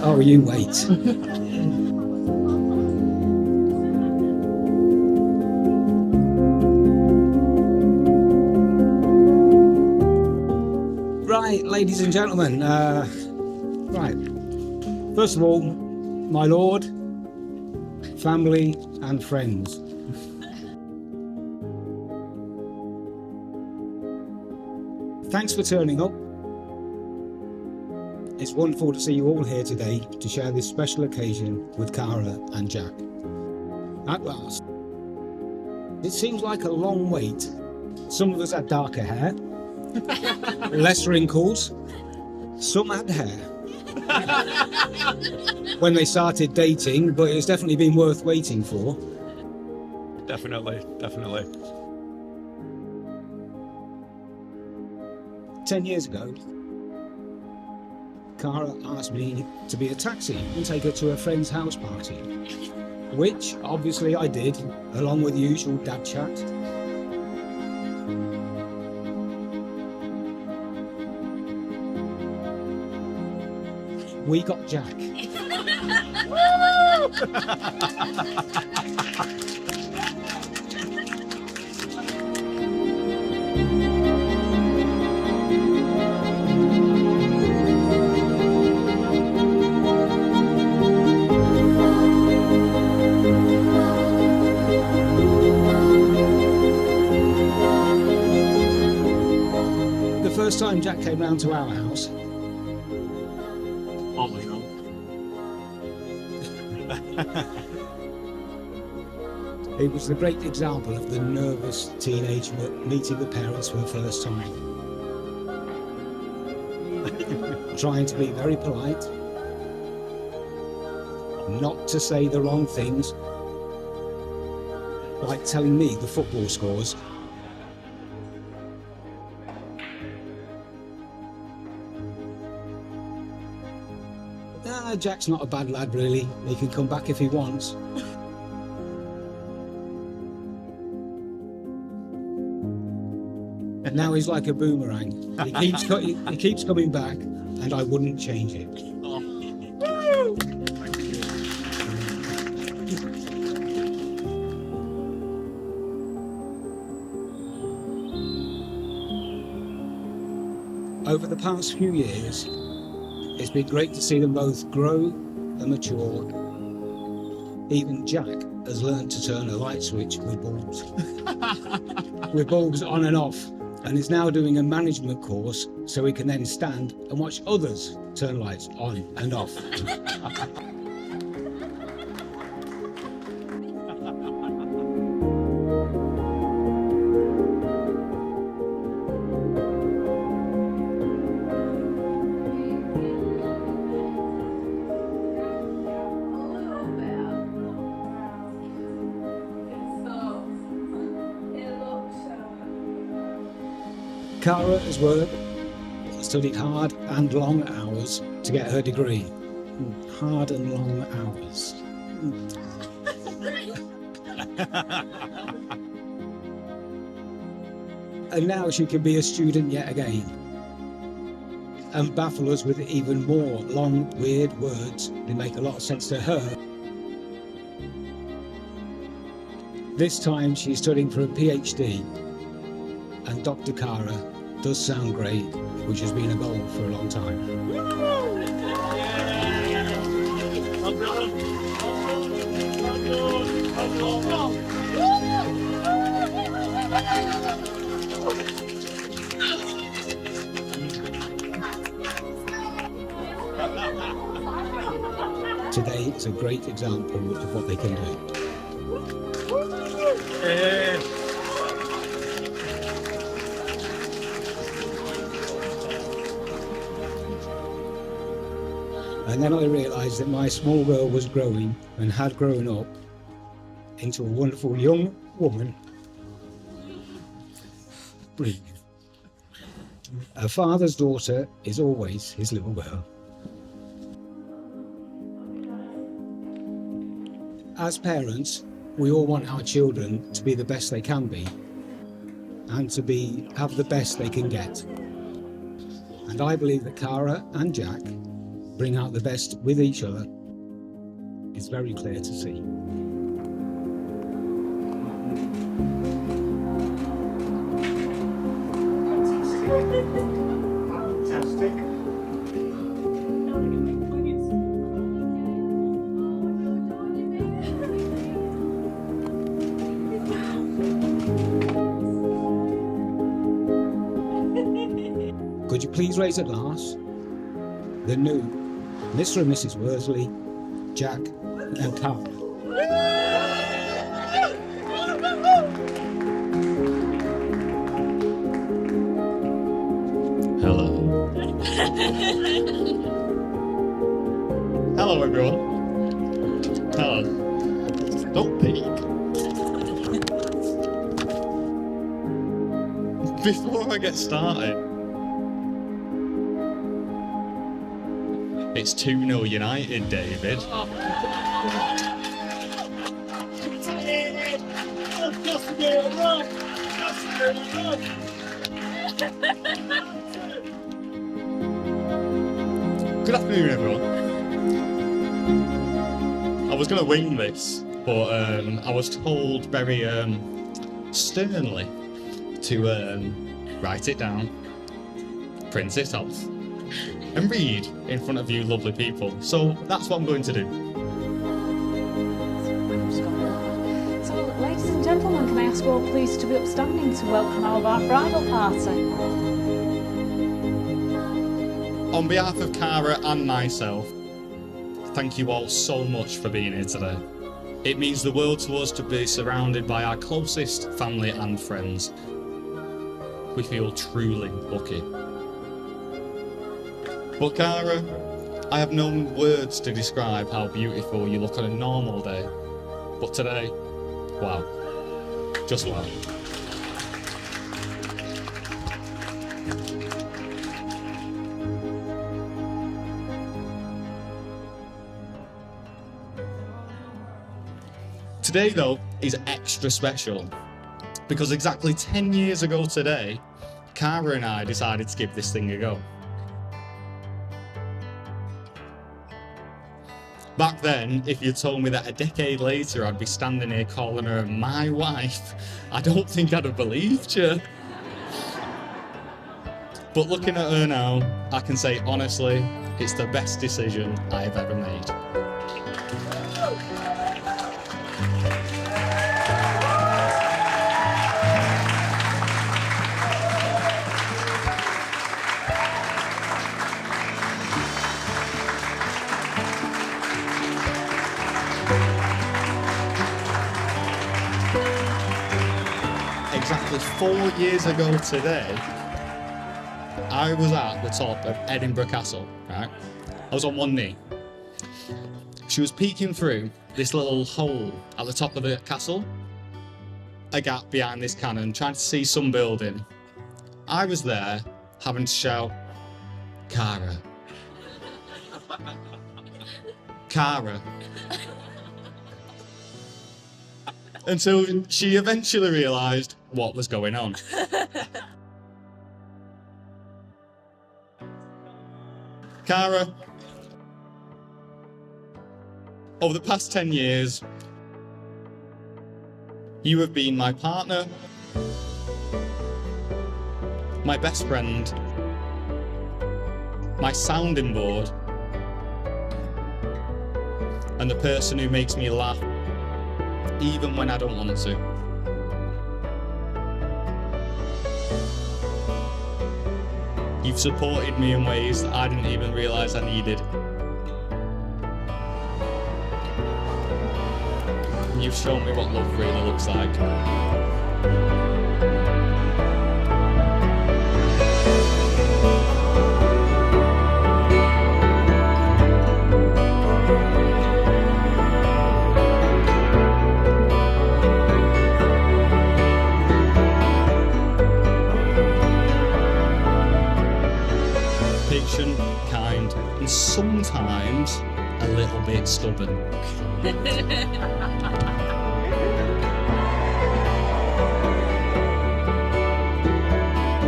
Oh, you wait. Right, ladies and gentlemen, right. First of all, my lord, family and friends. Thanks for turning up. It's wonderful to see you all here today to share this special occasion with Cara and Jack. At last. It seems like a long wait. Some of us had darker hair, less wrinkles, some had hair when they started dating, but it's definitely been worth waiting for. Definitely. 10 years ago, Cara asked me to be a taxi and take her to a friend's house party, which obviously I did, along with the usual dad chat. We got Jack. The first time Jack came round to our house, Oh my god. it was a great example of the nervous teenager meeting the parents for the first time. Trying to be very polite, not to say the wrong things, like telling me the football scores. Jack's not a bad lad, really. He can come back if he wants. And now he's like a boomerang. He keeps coming back, and I wouldn't change it. Over the past few years, it's been great to see them both grow and mature. Even Jack has learned to turn a light switch with bulbs. With bulbs on and off, and is now doing a management course so he can then stand and watch others turn lights on and off. Cara has worked, studied hard and long hours to get her degree. Hard and long hours. And now she can be a student yet again and baffle us with even more long, weird words that make a lot of sense to her. This time she's studying for a PhD, and Dr. Cara does sound great, which has been a goal for a long time. Today is a great example of what they can do. And then I realised that my small girl was growing and had grown up into a wonderful young woman. Breathe. A father's daughter is always his little girl. as parents, we all want our children to be the best they can be and to have the best they can get. And I believe that Cara and Jack bring out the best with each other. It's very clear to see. Fantastic. Could you please raise a glass? The new Mr. and Mrs. Worsley, Jack and Cara. Hello. Hello, everyone. Hello. Don't peek. Before I get started, it's 2-0 United, David. Good afternoon, everyone. I was going to wing this, but I was told very sternly to write it down, print it off, and read in front of you lovely people. So that's what I'm going to do. So, ladies and gentlemen, can I ask you all please to be upstanding to welcome our bridal party? On behalf of Cara and myself, thank you all so much for being here today. It means the world to us to be surrounded by our closest family and friends. We feel truly lucky. But Cara, I have no words to describe how beautiful you look on a normal day. But today, wow. Just wow. Today, though, is extra special because exactly 10 years ago today, Cara and I decided to give this thing a go. Back then, if you'd told me that a decade later I'd be standing here calling her my wife, I don't think I'd have believed you. But looking at her now, I can say honestly, it's the best decision I have ever made. Exactly 4 years ago today, I was at the top of Edinburgh Castle, right? I was on one knee. She was peeking through this little hole at the top of the castle, a gap behind this cannon, trying to see some building. I was there, having to shout, Cara. Cara. Until she eventually realised what was going on. Cara, over the past 10 years, you have been my partner, my best friend, my sounding board, and the person who makes me laugh even when I don't want to. You've supported me in ways that I didn't even realise I needed. You've shown me what love really looks like. Patient, kind, and sometimes a little bit stubborn.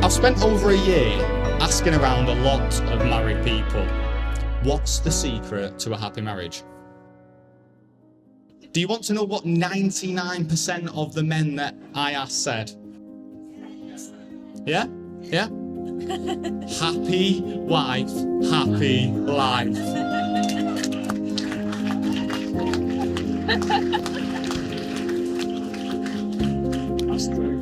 I've spent over a year asking around a lot of married people, what's the secret to a happy marriage? Do you want to know what 99% of the men that I asked said? Yeah? Yeah? Happy wife, happy life. That's true.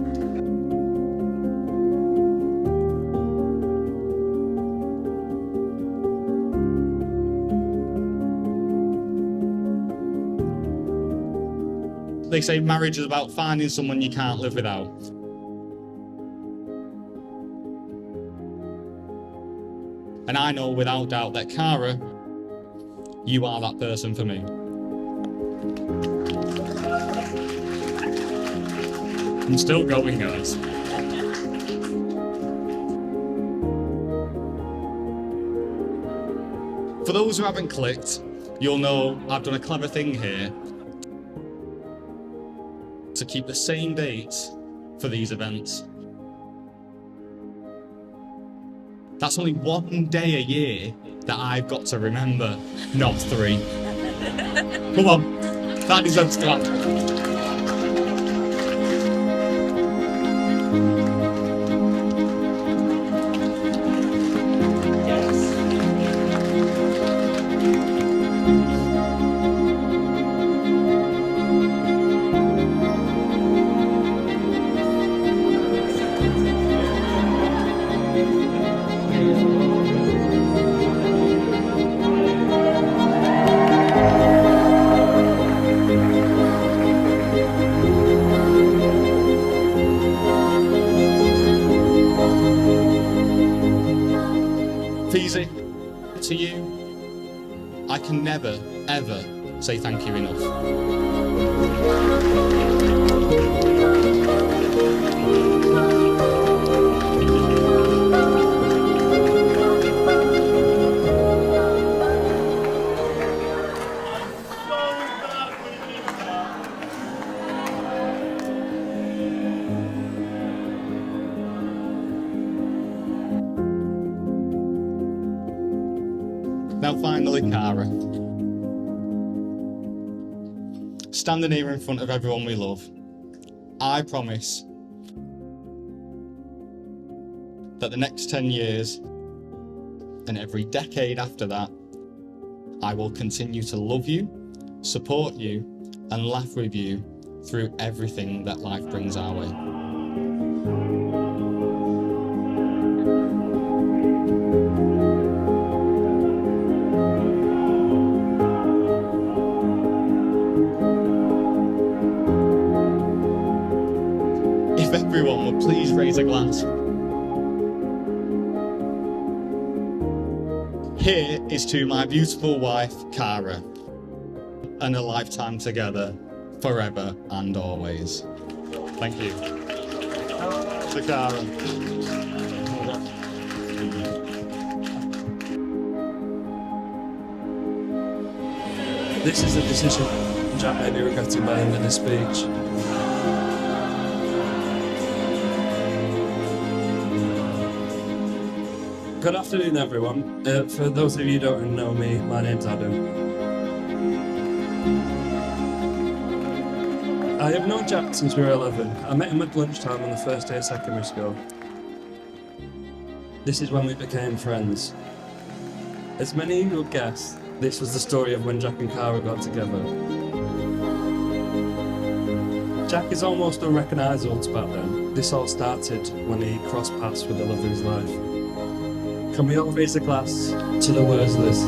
They say marriage is about finding someone you can't live without. And I know without doubt that Cara, you are that person for me. I'm still going, guys. For those who haven't clicked, you'll know I've done a clever thing here to keep the same dates for these events. That's only one day a year that I've got to remember, not 3. Come on, that deserves a clap. Feezy, to you, I can never, ever say thank you enough. Now finally, Cara. Standing here in front of everyone we love, I promise that the next 10 years and every decade after that, I will continue to love you, support you, and laugh with you through everything that life brings our way. If everyone would please raise a glass. Here is to my beautiful wife, Cara, and a lifetime together, forever and always. Thank you. To Cara. This is a decision Jack may be regretting by the end of this speech. Good afternoon, everyone. For those of you who don't know me, my name's Adam. I have known Jack since we were 11. I met him at lunchtime on the first day of secondary school. This is when we became friends. As many of you will guess, this was the story of when Jack and Cara got together. Jack is almost unrecognisable to back then. This all started when he crossed paths with the love of his life. Can we all raise a glass to the Worsleys?